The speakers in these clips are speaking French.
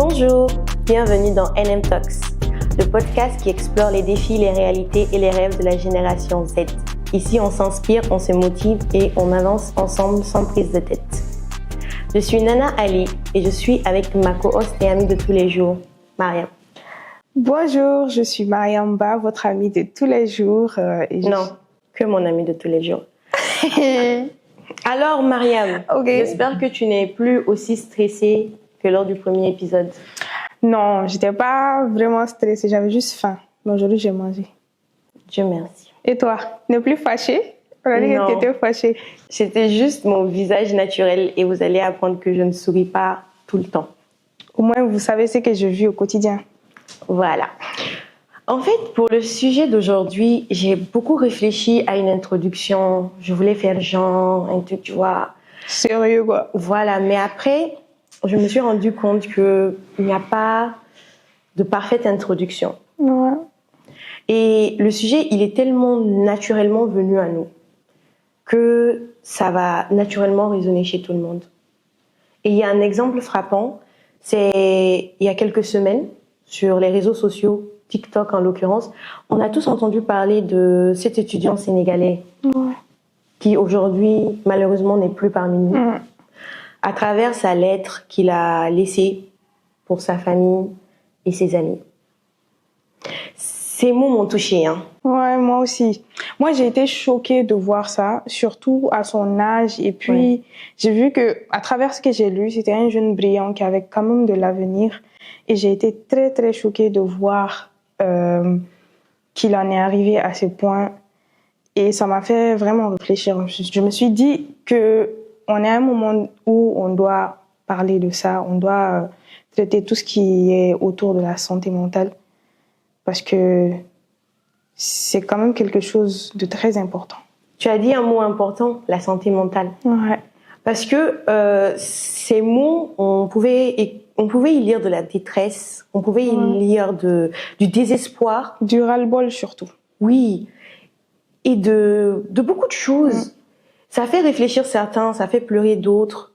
Bonjour, bienvenue dans NM Talks, le podcast qui explore les défis, les réalités et les rêves de la génération Z. Ici, on s'inspire, on se motive et on avance ensemble sans prise de tête. Je suis Nana Ali et je suis avec ma co-host et amie de tous les jours, Mariam. Bonjour, je suis Mariam Ba, votre amie de tous les jours. Non, que mon amie de tous les jours. Alors, Mariam, J'espère que tu n'es plus aussi stressée que lors du premier épisode. Non, j'étais pas vraiment stressée, j'avais juste faim. Mais aujourd'hui, j'ai mangé. Dieu merci. Et toi, n'es plus fâchée? On a dit que tu étais fâchée. C'était juste mon visage naturel et vous allez apprendre que je ne souris pas tout le temps. Au moins, vous savez ce que je vis au quotidien. Voilà. En fait, pour le sujet d'aujourd'hui, j'ai beaucoup réfléchi à une introduction. Je voulais faire genre, un truc, tu vois. Sérieux, quoi. Voilà, mais après, je me suis rendu compte qu'il n'y a pas de parfaite introduction. Ouais. Et le sujet, il est tellement naturellement venu à nous que ça va naturellement résonner chez tout le monde. Et il y a un exemple frappant, c'est il y a quelques semaines, sur les réseaux sociaux, TikTok en l'occurrence, on a tous entendu parler de cet étudiant sénégalais qui aujourd'hui, malheureusement, n'est plus parmi nous, à travers sa lettre qu'il a laissée pour sa famille et ses amis. Ces mots m'ont touchée. Ouais, moi aussi. Moi, j'ai été choquée de voir ça, surtout à son âge. Et puis, j'ai vu que, à travers ce que j'ai lu, c'était un jeune brillant qui avait quand même de l'avenir. Et j'ai été très, très choquée de voir qu'il en est arrivé à ce point. Et ça m'a fait vraiment réfléchir. Je me suis dit qu'on est à un moment où on doit parler de ça. On doit traiter tout ce qui est autour de la santé mentale. Parce que c'est quand même quelque chose de très important. Tu as dit un mot important, la santé mentale. Ouais. Parce que ces mots, on pouvait y lire de la détresse, on pouvait y lire du désespoir. Du ras-le-bol surtout. Oui, et de beaucoup de choses. Ça fait réfléchir certains, ça fait pleurer d'autres.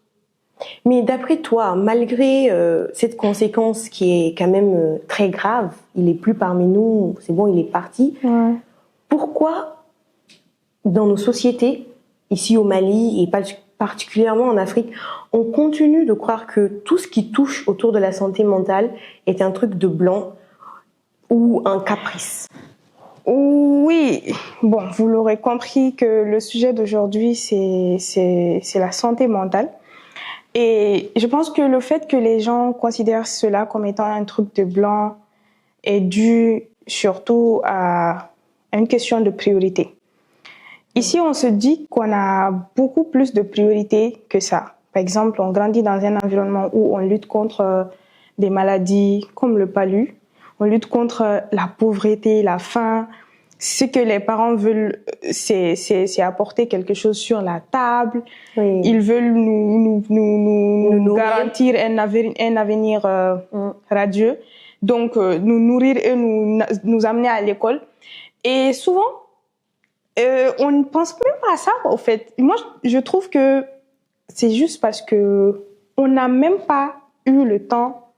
Mais d'après toi, malgré cette conséquence qui est quand même très grave, il est plus parmi nous, c'est bon, il est parti. Ouais. Pourquoi, dans nos sociétés, ici au Mali et particulièrement en Afrique, on continue de croire que tout ce qui touche autour de la santé mentale est un truc de blanc ou un caprice? Oui, bon, vous l'aurez compris que le sujet d'aujourd'hui, c'est la santé mentale. Et je pense que le fait que les gens considèrent cela comme étant un truc de blanc est dû surtout à une question de priorité. Ici, on se dit qu'on a beaucoup plus de priorités que ça. Par exemple, on grandit dans un environnement où on lutte contre des maladies comme le palu, on lutte contre la pauvreté, la faim. Ce que les parents veulent, c'est apporter quelque chose sur la table. Oui. Ils veulent nous garantir un avenir radieux. Donc, nous nourrir et nous amener à l'école. Et souvent, on ne pense même pas à ça, au fait. Moi, je trouve que c'est juste parce que on n'a même pas eu le temps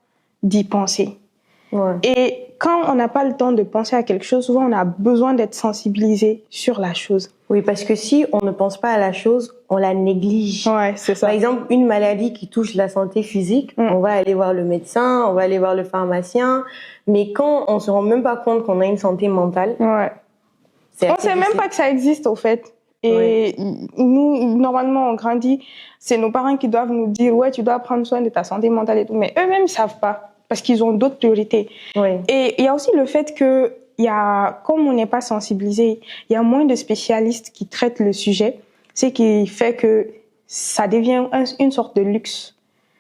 d'y penser. Ouais. Et quand on n'a pas le temps de penser à quelque chose, souvent on a besoin d'être sensibilisé sur la chose. Oui, parce que si on ne pense pas à la chose, on la néglige. Ouais, c'est ça. Par exemple, une maladie qui touche la santé physique, on va aller voir le médecin, on va aller voir le pharmacien, mais quand on se rend même pas compte qu'on a une santé mentale, on sait même pas que ça existe au fait. Et nous, normalement, on grandit, c'est nos parents qui doivent nous dire ouais, tu dois prendre soin de ta santé mentale et tout, mais eux-mêmes ils savent pas. Parce qu'ils ont d'autres priorités. Oui. Et il y a aussi le fait que comme on n'est pas sensibilisé, il y a moins de spécialistes qui traitent le sujet, ce qui fait que ça devient une sorte de luxe.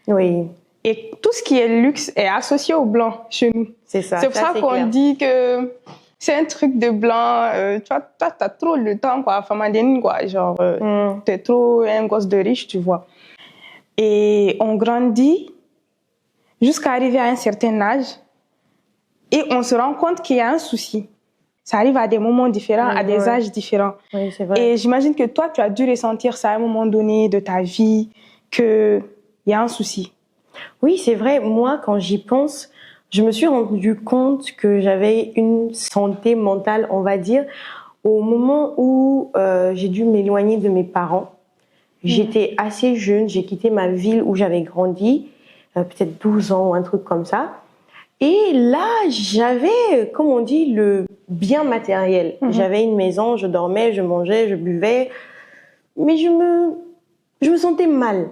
Oui. Et tout ce qui est luxe est associé au blanc chez nous. C'est ça. C'est pour ça qu'on dit que c'est un truc de blanc. Toi, t'as trop le temps, quoi. Famadine, quoi. Genre, t'es trop un gosse de riche, tu vois. Et on grandit jusqu'à arriver à un certain âge et on se rend compte qu'il y a un souci. Ça arrive à des moments différents, à des âges différents. Oui, c'est vrai. Et j'imagine que toi, tu as dû ressentir ça à un moment donné de ta vie, qu'il y a un souci. Oui, c'est vrai. Moi, quand j'y pense, je me suis rendu compte que j'avais une santé mentale, on va dire, au moment où j'ai dû m'éloigner de mes parents. J'étais assez jeune, j'ai quitté ma ville où j'avais grandi, peut-être 12 ans ou un truc comme ça. Et là, j'avais, comme on dit, le bien matériel. J'avais une maison, je dormais, je mangeais, je buvais, mais je me sentais mal.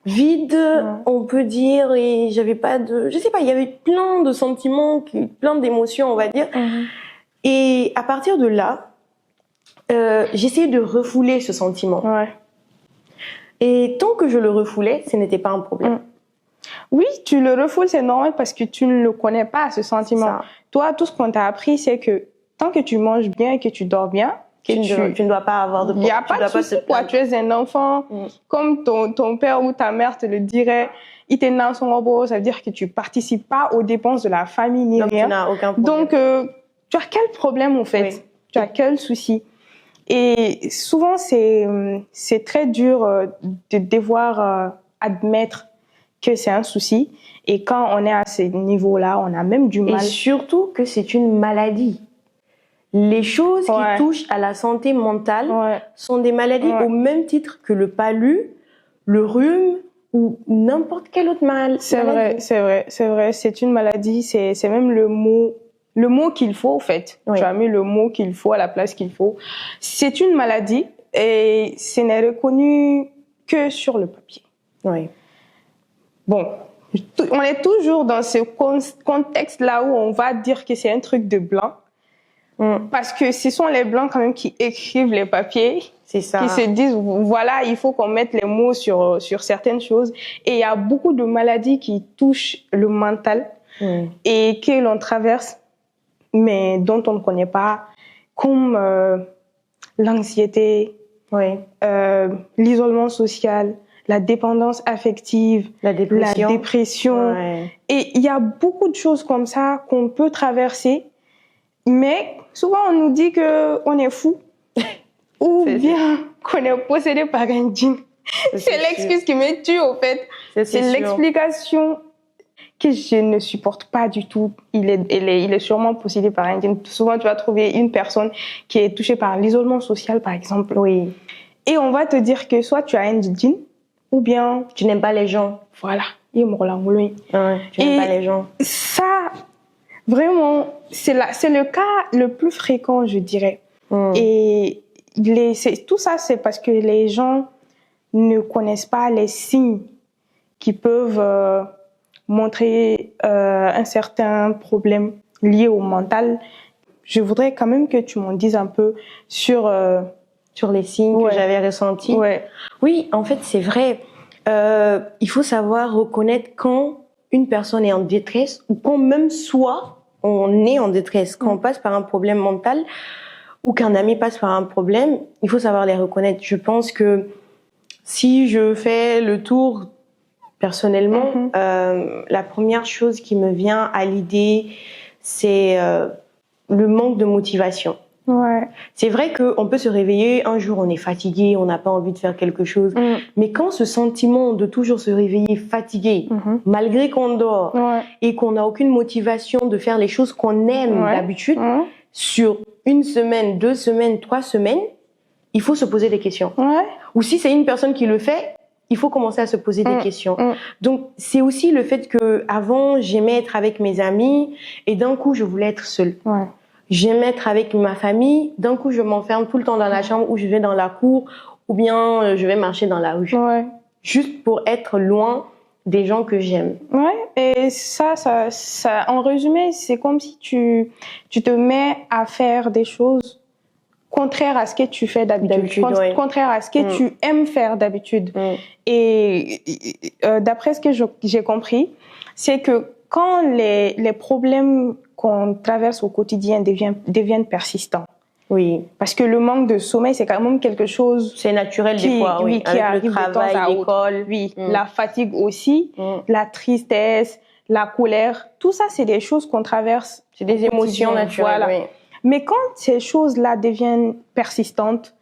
Vide, on peut dire, et j'avais pas de, je sais pas, il y avait plein de sentiments, plein d'émotions, on va dire. Et à partir de là, j'essayais de refouler ce sentiment. Et tant que je le refoulais, ce n'était pas un problème. Oui, tu le refoules, c'est normal parce que tu ne le connais pas, ce sentiment. Toi, tout ce qu'on t'a appris, c'est que tant que tu manges bien et que tu dors bien, tu ne dois pas avoir de problème. Il n'y a pas de souci, quoi. Tu es un enfant, comme ton père ou ta mère te le dirait, il t'est né son robot, ça veut dire que tu participes pas aux dépenses de la famille ni rien. Tu n'as aucun problème. Donc, tu as quel problème, en fait? Oui. Tu as quel souci? Et souvent, c'est très dur de devoir admettre que c'est un souci. Et quand on est à ce niveau-là, on a même du mal. Et surtout que c'est une maladie. Les choses qui touchent à la santé mentale sont des maladies au même titre que le palu, le rhume ou n'importe quelle autre maladie. C'est vrai. C'est une maladie. C'est même le mot qu'il faut, en fait. Tu as mis le mot qu'il faut à la place qu'il faut. C'est une maladie et ce n'est reconnu que sur le papier. Bon, on est toujours dans ce contexte-là où on va dire que c'est un truc de blanc. Parce que ce sont les blancs quand même qui écrivent les papiers. C'est ça. Qui se disent, voilà, il faut qu'on mette les mots sur certaines choses. Et il y a beaucoup de maladies qui touchent le mental et que l'on traverse, mais dont on ne connaît pas, comme l'anxiété, l'isolement social, la dépendance affective, la dépression. Et il y a beaucoup de choses comme ça qu'on peut traverser, mais souvent on nous dit qu'on est fou ou bien qu'on est possédé par un djinn. C'est l'excuse qui me tue, au fait. C'est l'explication que je ne supporte pas du tout. Il est sûrement possédé par un djinn. Souvent, tu vas trouver une personne qui est touchée par l'isolement social, par exemple. Et on va te dire que soit tu as un djinn, ou bien tu n'aimes pas les gens. Voilà. Tu n'aimes pas les gens. Ça, vraiment, c'est le cas le plus fréquent, je dirais. Et tout ça, c'est parce que les gens ne connaissent pas les signes qui peuvent montrer un certain problème lié au mental. Je voudrais quand même que tu m'en dises un peu sur les signes que j'avais ressentis. Oui, en fait, c'est vrai. Il faut savoir reconnaître quand une personne est en détresse ou quand même soi, on est en détresse. Quand on passe par un problème mental ou qu'un ami passe par un problème, il faut savoir les reconnaître. Je pense que si je fais le tour personnellement, la première chose qui me vient à l'idée, c'est le manque de motivation. C'est vrai qu'on peut se réveiller, un jour on est fatigué, on n'a pas envie de faire quelque chose, mais quand ce sentiment de toujours se réveiller fatigué, malgré qu'on dort et qu'on n'a aucune motivation de faire les choses qu'on aime d'habitude, sur 1 semaine, 2 semaines, 3 semaines, il faut se poser des questions. Ou si c'est une personne qui le fait, il faut commencer à se poser des questions. Donc c'est aussi le fait que avant j'aimais être avec mes amis et d'un coup je voulais être seule. J'aime être avec ma famille, d'un coup je m'enferme tout le temps dans la chambre ou je vais dans la cour ou bien je vais marcher dans la rue. Juste pour être loin des gens que j'aime. Et ça, en résumé, c'est comme si tu te mets à faire des choses contraires à ce que tu fais d'habitude, contraires à ce que tu aimes faire d'habitude. Et d'après ce que j'ai compris, c'est que quand les problèmes qu'on traverse au quotidien deviennent persistants. Parce que le manque de sommeil, c'est quand même quelque chose... C'est naturel des fois, qui arrive le travail, de temps à l'école. La fatigue aussi, la tristesse, la colère. Tout ça, c'est des choses qu'on traverse. C'est des émotions naturelles, Mais quand ces choses-là deviennent persistantes,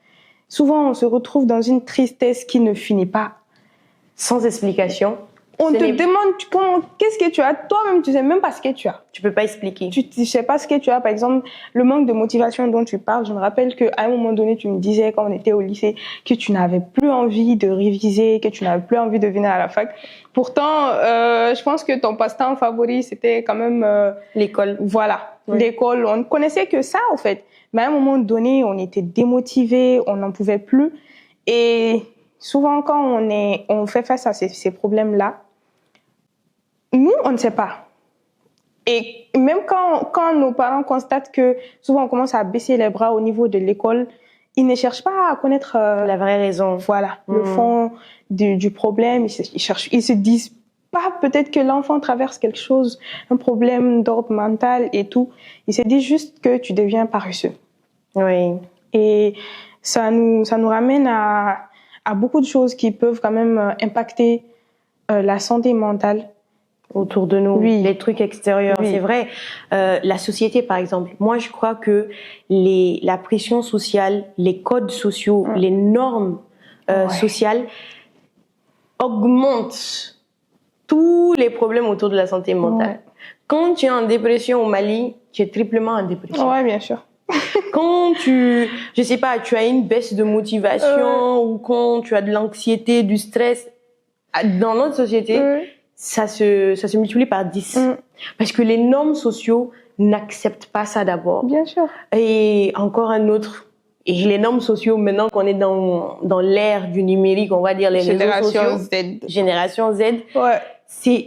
souvent on se retrouve dans une tristesse qui ne finit pas. Sans explication. On te demande qu'est-ce que tu as. Toi-même, tu sais même pas ce que tu as. Tu peux pas expliquer. Tu sais pas ce que tu as. Par exemple, le manque de motivation dont tu parles. Je me rappelle qu'à un moment donné, tu me disais, quand on était au lycée, que tu n'avais plus envie de réviser, que tu n'avais plus envie de venir à la fac. Pourtant, je pense que ton passe-temps favori, c'était quand même... l'école. Voilà, Oui. l'école. On ne connaissait que ça, en fait. Mais à un moment donné, on était démotivés, on n'en pouvait plus. Et souvent, quand on fait face à ces problèmes-là, nous, on ne sait pas. Et même quand nos parents constatent que souvent on commence à baisser les bras au niveau de l'école, ils ne cherchent pas à connaître la vraie raison. Voilà, le fond du problème. Ils se disent pas peut-être que l'enfant traverse quelque chose, un problème d'ordre mental et tout. Ils se disent juste que tu deviens paresseux. Oui. Et ça nous ramène à beaucoup de choses qui peuvent quand même impacter la santé mentale. Autour de nous, Oui. Les trucs extérieurs, Oui. c'est vrai. La société, par exemple. Moi, je crois que la pression sociale, les codes sociaux, les normes sociales augmentent tous les problèmes autour de la santé mentale. Ouais. Quand tu es en dépression au Mali, tu es triplement en dépression. Ouais, bien sûr. Quand tu as une baisse de motivation ou quand tu as de l'anxiété, du stress, dans notre société, ça se multiplie par 10. Parce que les normes sociaux n'acceptent pas ça d'abord. Bien sûr. Et encore un autre. Et les normes sociaux, maintenant qu'on est dans l'ère du numérique, on va dire les réseaux sociaux. Génération Z. Ouais.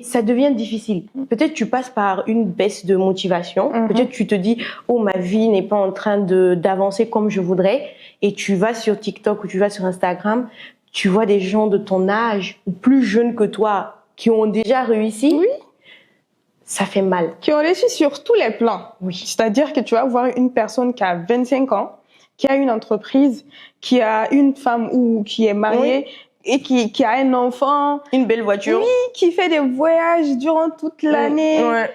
Ça devient difficile. Peut-être tu passes par une baisse de motivation. Peut-être tu te dis, oh, ma vie n'est pas en train d'avancer comme je voudrais. Et tu vas sur TikTok ou tu vas sur Instagram, tu vois des gens de ton âge ou plus jeunes que toi qui ont déjà réussi. Oui. Ça fait mal. Qui ont réussi sur tous les plans. Oui. C'est-à-dire que tu vas voir une personne qui a 25 ans, qui a une entreprise, qui a une femme ou qui est mariée et qui a un enfant. Une belle voiture. Oui, qui fait des voyages durant toute l'année. Ouais.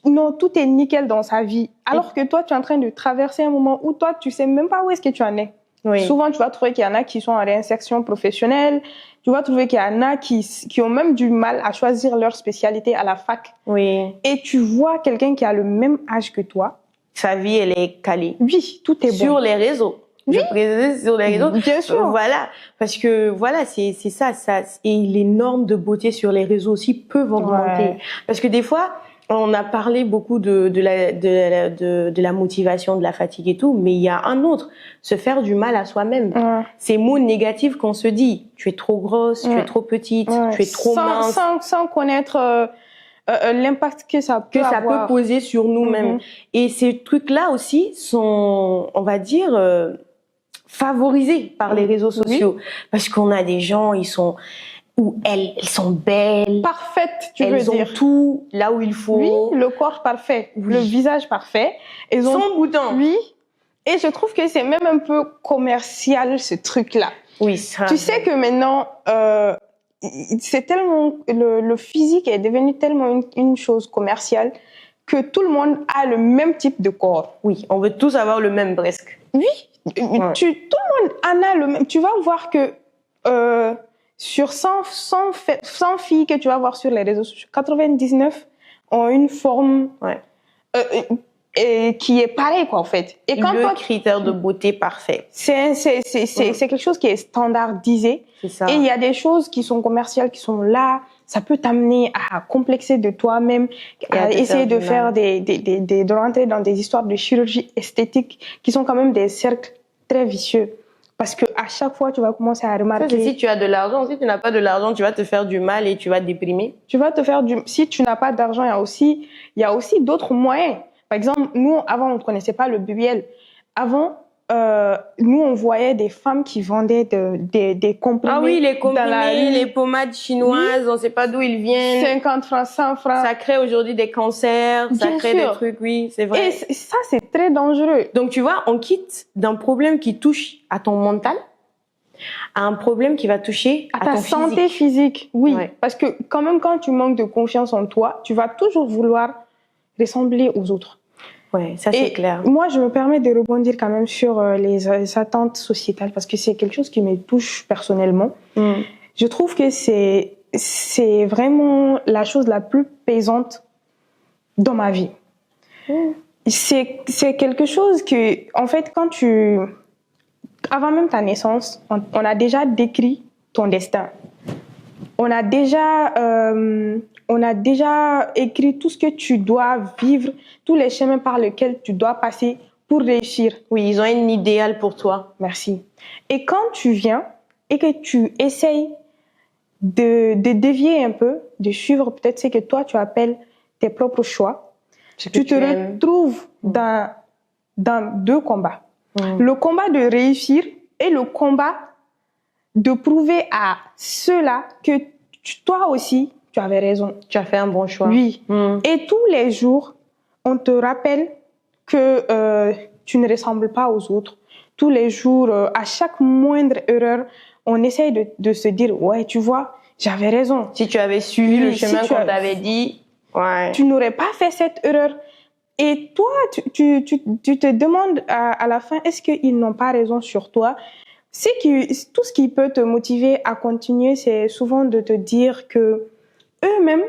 Non, tout est nickel dans sa vie. Alors que toi, tu es en train de traverser un moment où toi, tu sais même pas où est-ce que tu en es. Oui. Souvent, tu vas trouver qu'il y en a qui sont en réinsertion professionnelle. Tu vas trouver qu'il y en a qui ont même du mal à choisir leur spécialité à la fac. Oui. Et tu vois quelqu'un qui a le même âge que toi. Sa vie, elle est calée. Oui, tout est bon. Sur les réseaux. Oui. Je précise sur les réseaux. Bien sûr. Voilà. Parce que, voilà, c'est ça. Et les normes de beauté sur les réseaux aussi peuvent augmenter. Ouais. Parce que des fois, on a parlé beaucoup de la motivation, de la fatigue et tout, mais il y a un autre, se faire du mal à soi-même. Ouais. Ces mots négatifs qu'on se dit, tu es trop grosse, tu es trop petite, tu es trop mince. Sans connaître l'impact que ça peut avoir. Ça peut poser sur nous-mêmes. Et ces trucs-là aussi sont, on va dire, favorisés par les réseaux sociaux. Parce qu'on a des gens, elles sont belles. Parfaites, tu veux dire. Elles ont tout là où il faut. Oui, le corps parfait, le visage parfait. Elles ont sans bouton. Oui. Et je trouve que c'est même un peu commercial, ce truc-là. Oui, ça. Tu sais que maintenant, c'est tellement, le physique est devenu tellement une chose commerciale que tout le monde a le même type de corps. Oui, on veut tous avoir le même presque. Oui. Ouais. Tout le monde en a le même. Tu vas voir que, sur 100 filles que tu vas voir sur les réseaux sociaux, 99 ont une forme qui est pareille, quoi, en fait. Et quand le critère de beauté parfait. C'est quelque chose qui est standardisé. C'est ça. Et il y a des choses qui sont commerciales, qui sont là. Ça peut t'amener à complexer de toi-même, à essayer de faire de rentrer dans des histoires de chirurgie esthétique qui sont quand même des cercles très vicieux. Parce que à chaque fois, tu vas commencer à remarquer. Ça, si tu as de l'argent, si tu n'as pas de l'argent, tu vas te faire du mal et tu vas te déprimer. Si tu n'as pas d'argent, il y a aussi d'autres moyens. Par exemple, nous, avant, on ne connaissait pas le BBL. Avant, nous, on voyait des femmes qui vendaient des comprimés. Ah oui, les comprimés, dans la rue. les pommades chinoises, on ne sait pas d'où ils viennent. 50 francs, 100 francs. Ça crée aujourd'hui des cancers, ça crée des trucs, oui, c'est vrai. Et ça, c'est très dangereux. Donc, tu vois, on quitte d'un problème qui touche à ton mental à un problème qui va toucher à ta ton santé physique. Oui, ouais. Parce que quand même, quand tu manques de confiance en toi, tu vas toujours vouloir ressembler aux autres. Ouais, ça c'est clair. Moi, je me permets de rebondir quand même sur les attentes sociétales parce que c'est quelque chose qui me touche personnellement. Je trouve que c'est c'est vraiment la chose la plus pesante dans ma vie. C'est quelque chose que, en fait, avant même ta naissance, on a déjà décrit ton destin. On a déjà écrit tout ce que tu dois vivre, tous les chemins par lesquels tu dois passer pour réussir. Oui, ils ont un idéal pour toi. Merci. Et quand tu viens et que tu essayes de dévier un peu, de suivre peut-être ce que toi tu appelles tes propres choix, tu te retrouves dans deux combats. Le combat de réussir et le combat de prouver à ceux-là que toi aussi, tu avais raison. Tu as fait un bon choix. Oui. Et tous les jours, on te rappelle que tu ne ressembles pas aux autres. Tous les jours, à chaque moindre erreur, on essaye de se dire, ouais, tu vois, j'avais raison. Si tu avais suivi le chemin qu'on t'avait dit, tu n'aurais pas fait cette erreur. Et toi, tu te demandes à la fin, est-ce qu'ils n'ont pas raison sur toi? Tout ce qui peut te motiver à continuer, c'est souvent de te dire que eux-mêmes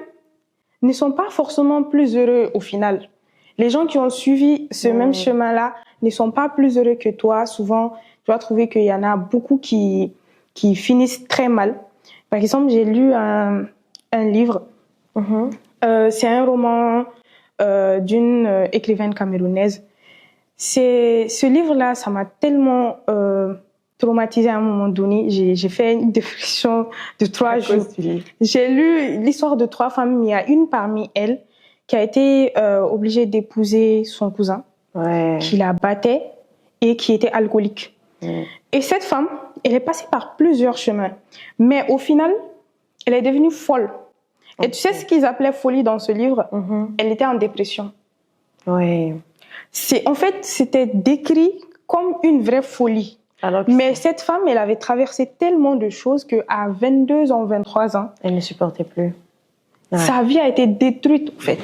ne sont pas forcément plus heureux au final. Les gens qui ont suivi ce même chemin-là ne sont pas plus heureux que toi. Souvent, tu vas trouver qu'il y en a beaucoup qui finissent très mal. Par exemple, j'ai lu un livre. C'est un roman d'une écrivaine camerounaise. Ce livre-là, ça m'a tellement traumatisée à un moment donné. J'ai fait une dépression de 3 jours. J'ai lu l'histoire de 3 femmes. Il y a une parmi elles qui a été obligée d'épouser son cousin, qui la battait et qui était alcoolique. Et cette femme, elle est passée par plusieurs chemins. Mais au final, elle est devenue folle. Et tu sais ce qu'ils appelaient folie dans ce livre? Elle était en dépression. En fait, c'était décrit comme une vraie folie. Mais cette femme, elle avait traversé tellement de choses qu'à 22 ans, 23 ans, elle ne supportait plus. Sa vie a été détruite, en fait.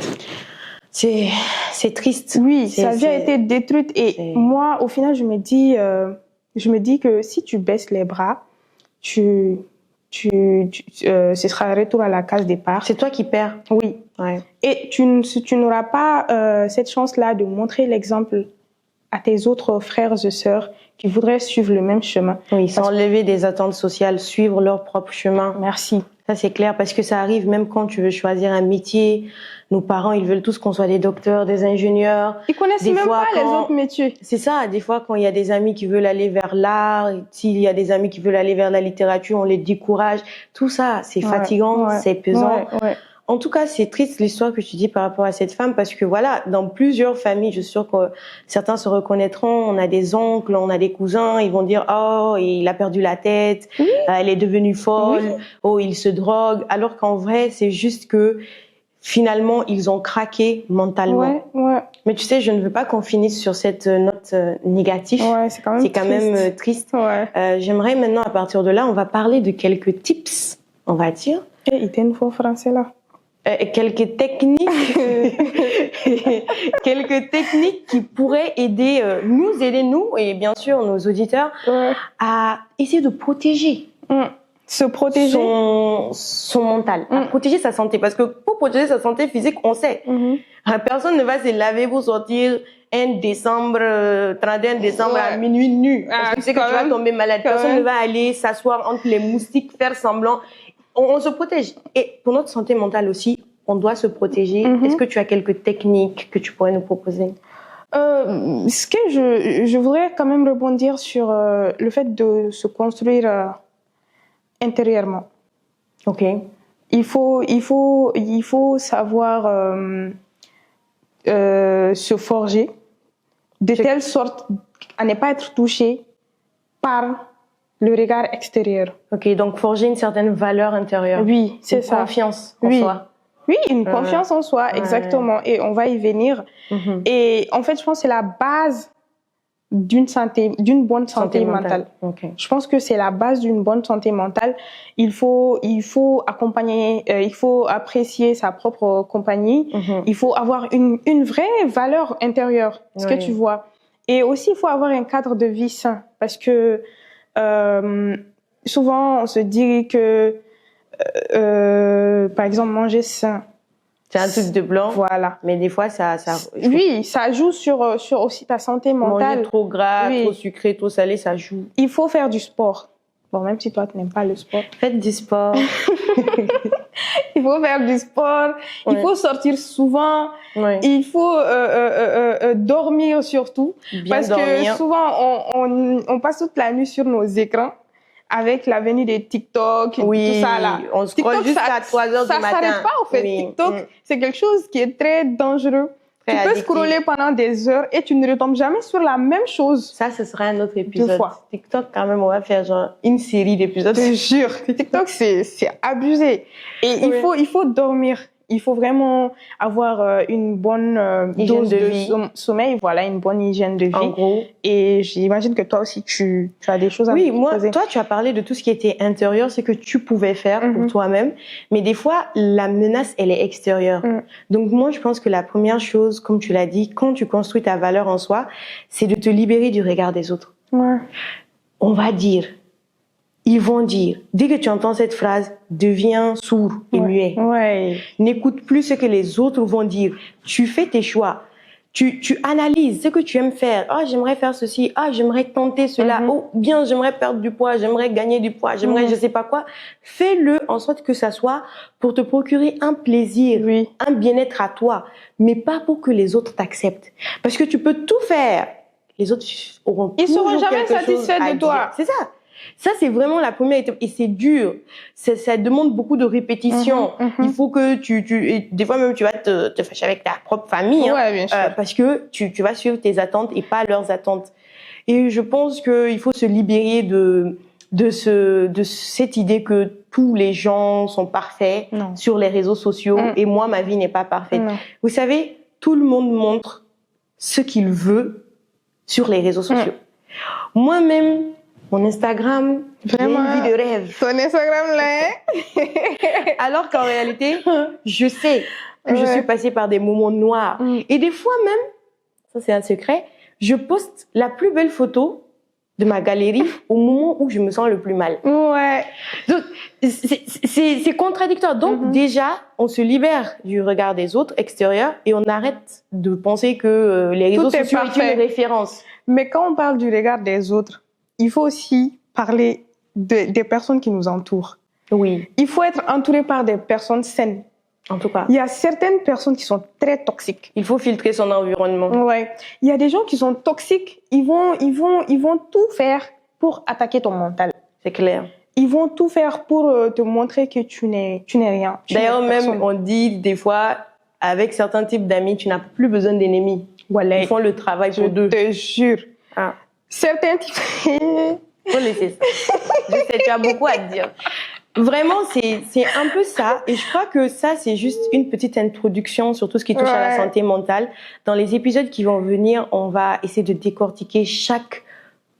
C'est triste. Oui, sa vie a été détruite. Et moi, au final, je me dis que si tu baisses les bras, ce sera un retour à la case départ. C'est toi qui perds. Oui. Et tu n'auras pas cette chance-là de montrer l'exemple à tes autres frères et sœurs qui voudraient suivre le même chemin. Oui, sans enlever des attentes sociales, suivre leur propre chemin. Merci. Ça, c'est clair, parce que ça arrive même quand tu veux choisir un métier. Nos parents, ils veulent tous qu'on soit des docteurs, des ingénieurs. Ils connaissent même pas les autres métiers. C'est ça. Des fois, quand il y a des amis qui veulent aller vers l'art, s'il y a des amis qui veulent aller vers la littérature, on les décourage. Tout ça, c'est fatigant, c'est pesant. En tout cas, c'est triste l'histoire que tu dis par rapport à cette femme, parce que voilà, dans plusieurs familles, je suis sûre que certains se reconnaîtront. On a des oncles, on a des cousins, ils vont dire « Oh, il a perdu la tête, elle est devenue folle, oh, il se drogue », alors qu'en vrai, c'est juste que finalement, ils ont craqué mentalement. Mais tu sais, je ne veux pas qu'on finisse sur cette note négative. C'est quand même triste. J'aimerais maintenant, à partir de là, on va parler de quelques tips, on va dire. Et il était une fois français là. Quelques techniques qui pourraient aider nous et bien sûr nos auditeurs à essayer de protéger se protéger son mental, à protéger sa santé, parce que pour protéger sa santé physique, on sait, personne ne va se laver pour sortir 31 décembre à minuit nu, parce que tu sais que tu vas tomber malade. Personne ne va aller s'asseoir entre les moustiques, faire semblant. On se protège. Et pour notre santé mentale aussi, on doit se protéger. Est-ce que tu as quelques techniques que tu pourrais nous proposer? Ce que je voudrais quand même rebondir sur le fait de se construire intérieurement. Il faut savoir se forger de telle sorte à ne pas être touché par le regard extérieur. Donc forger une certaine valeur intérieure. Oui, c'est ça. Confiance en soi. Oui, une confiance en soi, exactement. Et on va y venir. Et en fait, je pense que c'est la base d'une bonne santé mentale. Je pense que c'est la base d'une bonne santé mentale. Il faut accompagner, il faut apprécier sa propre compagnie. Il faut avoir une vraie valeur intérieure. Ce que tu vois. Et aussi, il faut avoir un cadre de vie sain, parce que souvent on se dit que par exemple, manger sain. C'est un truc de blanc. Voilà. Mais des fois, ça oui, ça joue sur aussi ta santé mentale. Manger trop gras, Oui. trop sucré, trop salé, ça joue. Il faut faire du sport. Bon, même si toi, tu n'aimes pas le sport. Faites du sport. Il faut faire du sport. Ouais. Il faut sortir souvent. Ouais. Il faut dormir surtout. Bien Parce dormir. que souvent, on passe toute la nuit sur nos écrans avec la venue des TikTok et Oui, tout ça là. on scrolle jusqu'à 3 heures du matin. Ça s'arrête pas en fait. Oui. TikTok, c'est quelque chose qui est très dangereux. Très Tu peux addictif. scroller pendant des heures et tu ne retombes jamais sur la même chose. Ça, ce sera un autre épisode. 2 fois. TikTok, quand même, on va faire genre une série d'épisodes. Je te jure, TikTok, c'est abusé. Et Oui. il faut dormir. Il faut vraiment avoir une bonne Hygiène dose de de vie. sommeil, voilà, une bonne hygiène de vie. En gros. Et j'imagine que toi aussi, tu as des choses à Oui, me moi, proposer. toi, tu as parlé de tout ce qui était intérieur, ce que tu pouvais faire pour Mhm. toi-même. Mais des fois, la menace, elle est extérieure. Mhm. Donc, moi, je pense que la première chose, comme tu l'as dit, quand tu construis ta valeur en soi, c'est de te libérer du regard des autres. Ouais. On va dire, ils vont dire. Dès que tu entends cette phrase, deviens sourd et muet. Ouais. N'écoute plus ce que les autres vont dire. Tu fais tes choix. Tu analyses ce que tu aimes faire. Ah, j'aimerais faire ceci. Ah, j'aimerais tenter cela. Mhm. Oh, bien, j'aimerais perdre du poids. J'aimerais gagner du poids. J'aimerais Mhm. je sais pas quoi. Fais-le en sorte que ça soit pour te procurer un plaisir, Oui. un bien-être à toi, mais pas pour que les autres t'acceptent. Parce que tu peux tout faire. Les autres auront Ils seront toujours jamais quelque chose satisfaits à de toi. dire. C'est ça. Ça, c'est vraiment la première étape. Et c'est dur. Ça demande beaucoup de répétition. Mhm, mhm. Il faut que et des fois même, tu vas te fâcher avec ta propre famille. Hein, Ouais, bien sûr. parce que tu vas suivre tes attentes et pas leurs attentes. Et je pense qu'il faut se libérer de cette idée que tous les gens sont parfaits Non. sur les réseaux sociaux Mm. et moi, ma vie n'est pas parfaite. Non. Vous savez, tout le monde montre ce qu'il veut sur les réseaux sociaux. Moi-même, mon Instagram, j'ai Vraiment. une vie de rêve. Ton Instagram là, hein? Alors qu'en réalité, je sais que je Ouais. suis passée par des moments noirs. Mm. Et des fois même, ça c'est un secret, je poste la plus belle photo de ma galerie au moment où je me sens le plus mal. Ouais. Donc, c'est contradictoire. Donc, Mhm. déjà, on se libère du regard des autres extérieurs et on arrête de penser que les réseaux Tout est sociaux parfait. est une référence. Mais quand on parle du regard des autres, il faut aussi parler des personnes qui nous entourent. Oui, Il faut être entouré par des personnes saines. en tout cas. Il y a certaines personnes qui sont très toxiques. Il faut filtrer son environnement. Ouais. Il y a des gens qui sont toxiques. Ils vont tout faire pour attaquer ton mental. C'est clair. Ils vont tout faire pour te montrer que tu n'es rien. Tu D'ailleurs, n'es même, personne. on dit des fois, avec certains types d'amis, tu n'as plus besoin d'ennemis. Voilà. Ils font le travail Je pour deux. te jure. Ah, Certains types. faut laisser ça. Je sais, tu as beaucoup à te dire. Vraiment, c'est un peu ça. Et je crois que ça, c'est juste une petite introduction sur tout ce qui touche à la Ouais. santé mentale. Dans les épisodes qui vont venir, on va essayer de décortiquer chaque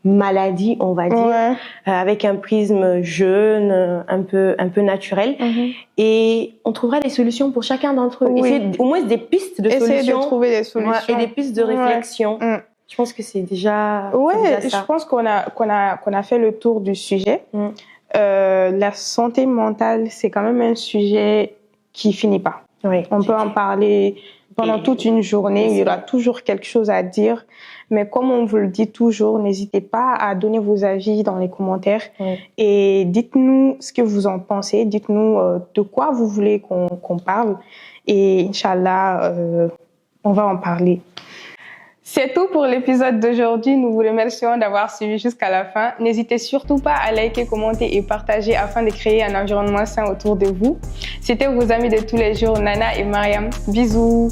maladie, on va dire, Ouais. avec un prisme jeune, un peu naturel. Mhm. Et on trouvera des solutions pour chacun d'entre eux. Oui. Essayer au moins des pistes de Essayer de solutions. trouver des Ouais, solutions. et des pistes de Ouais. réflexion. Mm. Je pense que c'est déjà, Ouais, c'est déjà je ça. pense qu'on a fait le tour du sujet. Mm. La santé mentale, c'est quand même un sujet qui finit pas. Oui. On peut en parler pendant Et- toute une journée. Il y aura toujours quelque chose à dire. Mais comme on vous le dit toujours, n'hésitez pas à donner vos avis dans les commentaires. Oui. Et dites-nous ce que vous en pensez. Dites-nous de quoi vous voulez qu'on parle. Et Inch'Allah, on va en parler. C'est tout pour l'épisode d'aujourd'hui. Nous vous remercions d'avoir suivi jusqu'à la fin. N'hésitez surtout pas à liker, commenter et partager afin de créer un environnement sain autour de vous. C'était vos amis de tous les jours, Nana et Mariam. Bisous.